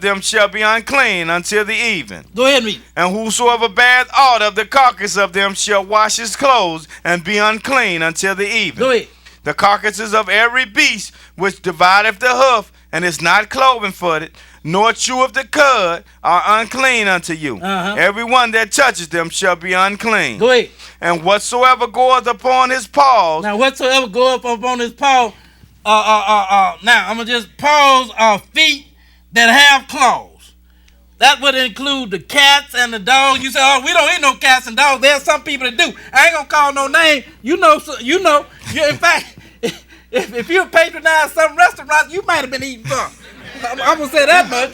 them shall be unclean until the even. Go ahead and read. And whosoever beareth aught of the carcass of them shall wash his clothes and be unclean until the even. Go ahead. The carcasses of every beast which divideth the hoof and is not cloven footed, nor cheweth the cud, are unclean unto you. Every one that touches them shall be unclean. Go ahead. And whatsoever goeth upon his paws. Now, whatsoever goeth upon his paw, now I'm gonna just pause feet that have claws. That would include the cats and the dogs. You say, oh, we don't eat no cats and dogs. There's some people that do. I ain't gonna call no name. You know. In fact, if you patronize some restaurants, you might have been eating some. I'm gonna say that much.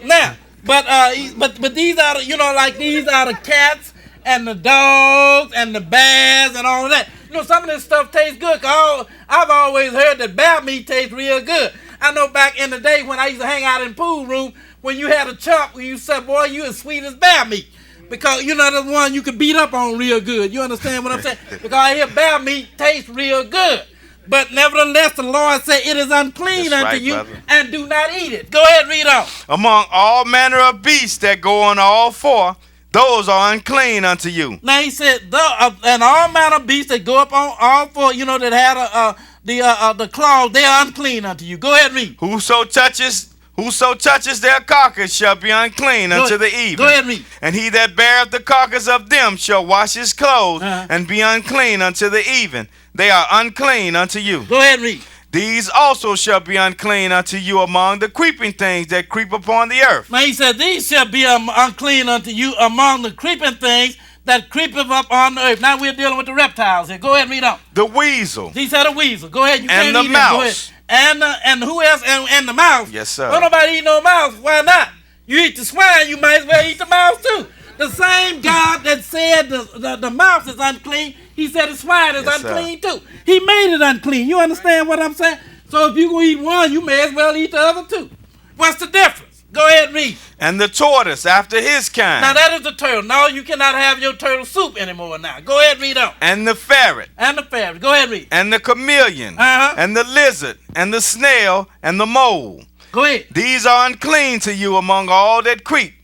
Now, but these are these are the cats and the dogs and the bears and all of that. Some of this stuff tastes good. I've always heard that bear meat tastes real good. I know back in the day when I used to hang out in the pool room, when you had a chop, you said, boy, you as sweet as bear meat. Because, the one you could beat up on real good. You understand what I'm saying? Because I hear bear meat tastes real good. But nevertheless, the Lord said, it is unclean unto you, brother, and do not eat it. Go ahead, read on. Among all manner of beasts that go on all four, those are unclean unto you. Now he said, and all manner of beasts that go up on all four, that had the claws, they are unclean unto you. Go ahead, read. Whoso touches their carcass shall be unclean unto the even. Go ahead, read. And he that beareth the carcass of them shall wash his clothes and be unclean unto the even. They are unclean unto you. Go ahead, read. These also shall be unclean unto you among the creeping things that creep upon the earth. Now he said, these shall be unclean unto you among the creeping things that creepeth up on the earth. Now we're dealing with the reptiles here. Go ahead and read on. The weasel. He said a weasel. Go ahead. You and can't the eat mouse. And who else? And the mouse. Yes, sir. Don't nobody eat no mouse. Why not? You eat the swine, you might as well eat the mouse too. The same God that said the mouse is unclean, he said the swine is unclean too. He made it unclean. You understand what I'm saying? So if you're going to eat one, you may as well eat the other two. What's the difference? Go ahead and read. And the tortoise after his kind. Now that is the turtle. No, you cannot have your turtle soup anymore now. Go ahead and read on. And the ferret. And the ferret. Go ahead and read. And the chameleon. And the lizard. And the snail. And the mole. Go ahead. These are unclean to you among all that creep.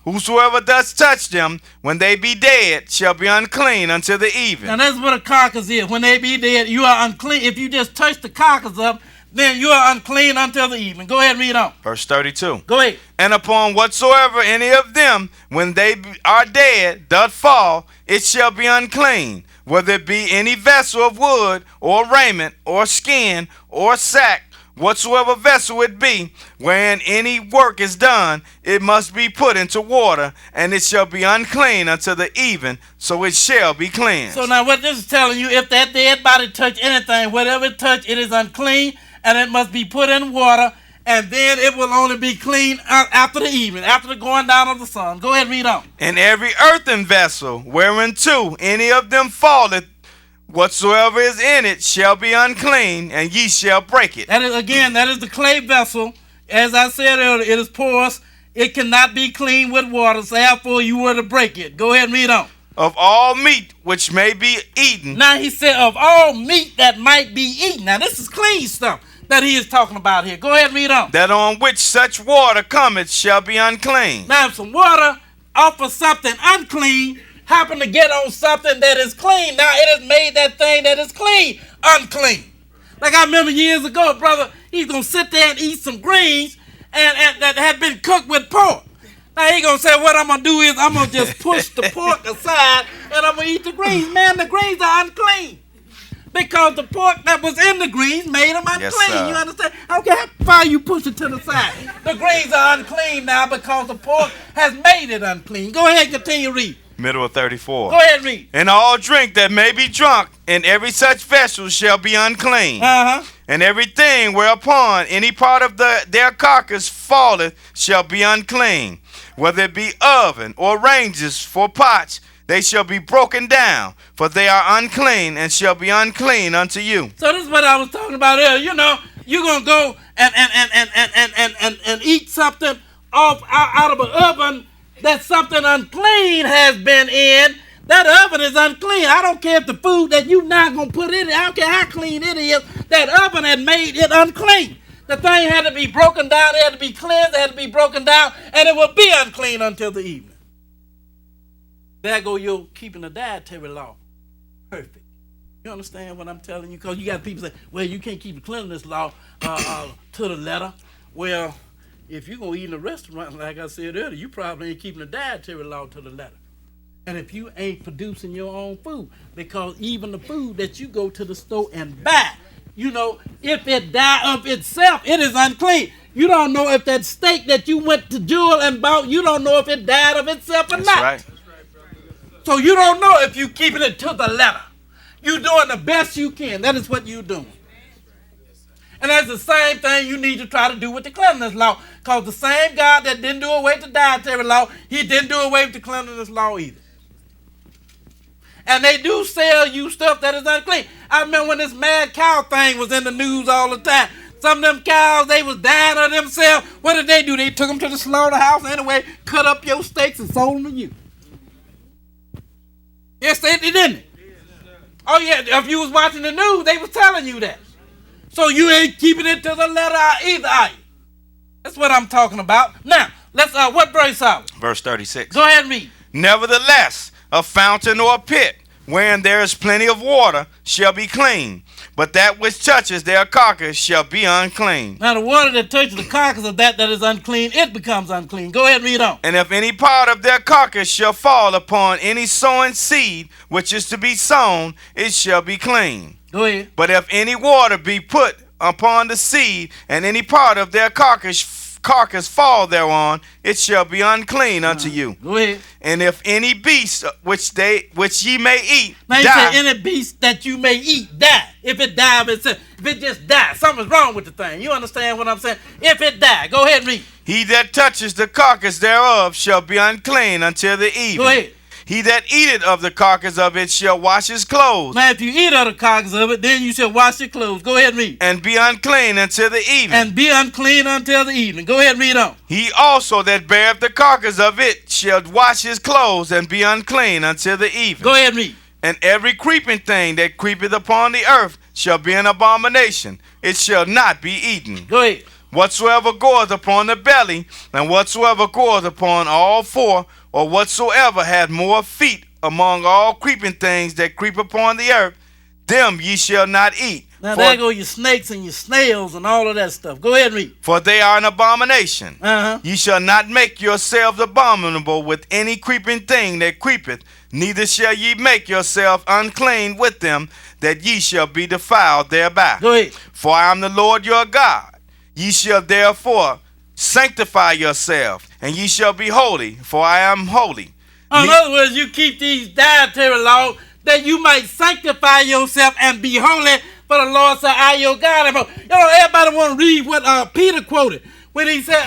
Whosoever does touch them, when they be dead, shall be unclean until the even. Now that's what a carcass is. When they be dead, you are unclean. If you just touch the carcass up, then you are unclean until the even. Go ahead and read on. Verse 32. Go ahead. And upon whatsoever any of them, when they are dead, doth fall, it shall be unclean, whether it be any vessel of wood, or raiment, or skin, or sack, whatsoever vessel it be, wherein any work is done, it must be put into water, and it shall be unclean until the even, so it shall be cleansed. So now what this is telling you, if that dead body touch anything, whatever it touch, it is unclean, and it must be put in water, and then it will only be clean after the evening, after the going down of the sun. Go ahead and read on. And every earthen vessel, whereinto any of them falleth, whatsoever is in it shall be unclean, and ye shall break it. That is the clay vessel. As I said earlier, it is porous. It cannot be cleaned with water, so therefore you were to break it. Go ahead and read on. Of all meat which may be eaten. Now he said of all meat that might be eaten. Now this is clean stuff that he is talking about here. Go ahead and read on. That on which such water cometh shall be unclean. Now if some water off of something unclean happen to get on something that is clean, now it has made that thing that is clean unclean. Like I remember years ago, brother, he's going to sit there and eat some greens and that had been cooked with pork. Now he going to say, what I'm going to do is I'm going to just push the pork aside and I'm going to eat the greens. Man, the greens are unclean. Because the pork that was in the greens made them unclean. Yes, you understand? I don't care how far you push it to the side. The greens are unclean now because the pork has made it unclean. Go ahead and continue to read. Middle of 34. Go ahead and read. And all drink that may be drunk in every such vessel shall be unclean. And everything whereupon any part of their carcass falleth shall be unclean. Whether it be oven or ranges for pots, they shall be broken down, for they are unclean and shall be unclean unto you. So this is what I was talking about earlier. You're gonna go and eat something out of an oven that something unclean has been in. That oven is unclean. I don't care if the food that you not gonna put in it, I don't care how clean it is, that oven had made it unclean. The thing had to be broken down, it had to be cleansed, it had to be broken down, and it will be unclean until the evening. There go your keeping the dietary law. Perfect. You understand what I'm telling you? Because you got people say, well, you can't keep the cleanliness law to the letter. Well, if you're going to eat in a restaurant, like I said earlier, you probably ain't keeping the dietary law to the letter. And if you ain't producing your own food, because even the food that you go to the store and buy, you know, if it die of itself, it is unclean. You don't know if that steak that you went to Jewel and bought, you don't know if it died of itself or That's not. right. So you don't know if you keeping it to the letter. You're doing the best you can. That is what you're doing. And that's the same thing you need to try to do with the cleanliness law. Because the same God that didn't do away with the dietary law, he didn't do away with the cleanliness law either. And they do sell you stuff that is unclean. I remember when this mad cow thing was in the news all the time. Some of them cows, they was dying of themselves. What did they do? They took them to the slaughterhouse anyway, cut up your steaks and sold them to you. Yes, they didn't. Oh, yeah, if you was watching the news, they was telling you that. So you ain't keeping it to the letter either, are you? That's what I'm talking about. Now, let's, what verse are we? Verse 36. Go ahead and read. Nevertheless, a fountain or a pit, wherein there is plenty of water, shall be clean. But that which touches their carcass shall be unclean. Now, the water that touches the carcass of that is unclean, it becomes unclean. Go ahead and read on. And if any part of their carcass shall fall upon any sown seed which is to be sown, it shall be clean. Go ahead. But if any water be put upon the seed, and any part of their carcass fall thereon, it shall be unclean unto you. Go ahead. And if any beast which ye may eat now you die, say any beast that you may eat die. If it die of itself, if it just die, something's wrong with the thing. You understand what I'm saying? If it die, go ahead and read. he that touches the carcass thereof shall be unclean until the evening. Go ahead. He that eateth of the carcass of it shall wash his clothes. Now, if you eat of the carcass of it, then you shall wash your clothes. Go ahead and read. And be unclean until the evening. And be unclean until the evening. Go ahead and read on. He also that beareth the carcass of it shall wash his clothes and be unclean until the evening. Go ahead and read. And every creeping thing that creepeth upon the earth shall be an abomination. It shall not be eaten. Go ahead. Whatsoever goeth upon the belly, and whatsoever goeth upon all four, or whatsoever hath more feet among all creeping things that creep upon the earth, them ye shall not eat. Now there go your snakes and your snails and all of that stuff. Go ahead and read. For they are an abomination. Ye shall not make yourselves abominable with any creeping thing that creepeth, neither shall ye make yourself unclean with them, that ye shall be defiled thereby. Go ahead. For I am the Lord your God. Ye shall therefore sanctify yourself, and ye shall be holy, for I am holy. In other words, you keep these dietary laws that you might sanctify yourself and be holy, for the Lord said, I your God. You know, everybody want to read what Peter quoted when he said,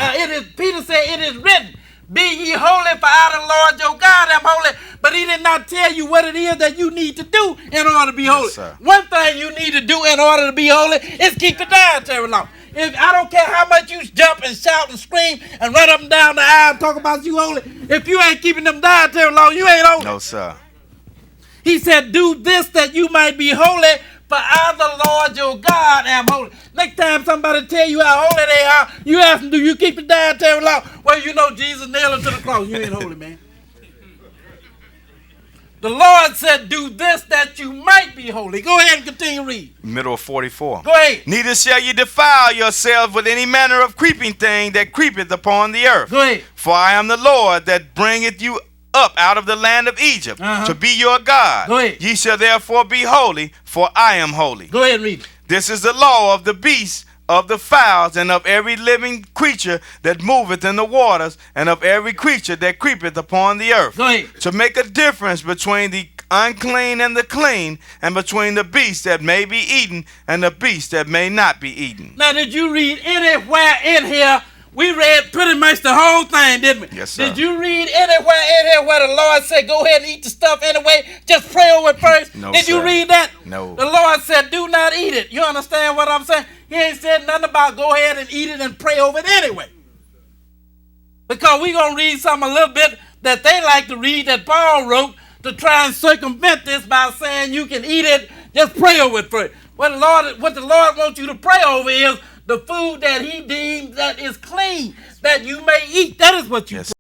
Peter said, it is written, be ye holy, for I the Lord your God am holy. But he did not tell you what it is that you need to do in order to be holy. Sir. One thing you need to do in order to be holy is keep the dietary law. If I don't care how much you jump and shout and scream and run up and down the aisle and talk about you holy, if you ain't keeping them dietary laws, you ain't holy. No, sir. He said, do this that you might be holy, for I the Lord your God am holy. Next time somebody tell you how holy they are, you ask them, do you keep the dietary law? Well, you know Jesus nailed him to the cross. You ain't holy, man. The Lord said, do this that you might be holy. Go ahead and continue to read. Middle of 44. Go ahead. Neither shall ye defile yourselves with any manner of creeping thing that creepeth upon the earth. Go ahead. For I am the Lord that bringeth you up out of the land of Egypt to be your God. Go ahead. Ye shall therefore be holy, for I am holy. Go ahead and read. This is the law of the beasts, of the fowls, and of every living creature that moveth in the waters, and of every creature that creepeth upon the earth. Go ahead. To make a difference between the unclean and the clean, and between the beast that may be eaten and the beast that may not be eaten. Now, did you read anywhere in here? We read pretty much the whole thing, didn't we? Yes, sir. Did you read anywhere in here where the Lord said, go ahead and eat the stuff anyway? Just pray over it first? No, Did you sir. read that? No. The Lord said, do not eat it. You understand what I'm saying? He ain't said nothing about go ahead and eat it and pray over it anyway. Because we're going to read something a little bit that they like to read that Paul wrote to try and circumvent this by saying you can eat it, just pray over it first. What the Lord wants you to pray over is, the food that he deems that is clean, that you may eat. That is what you Yes,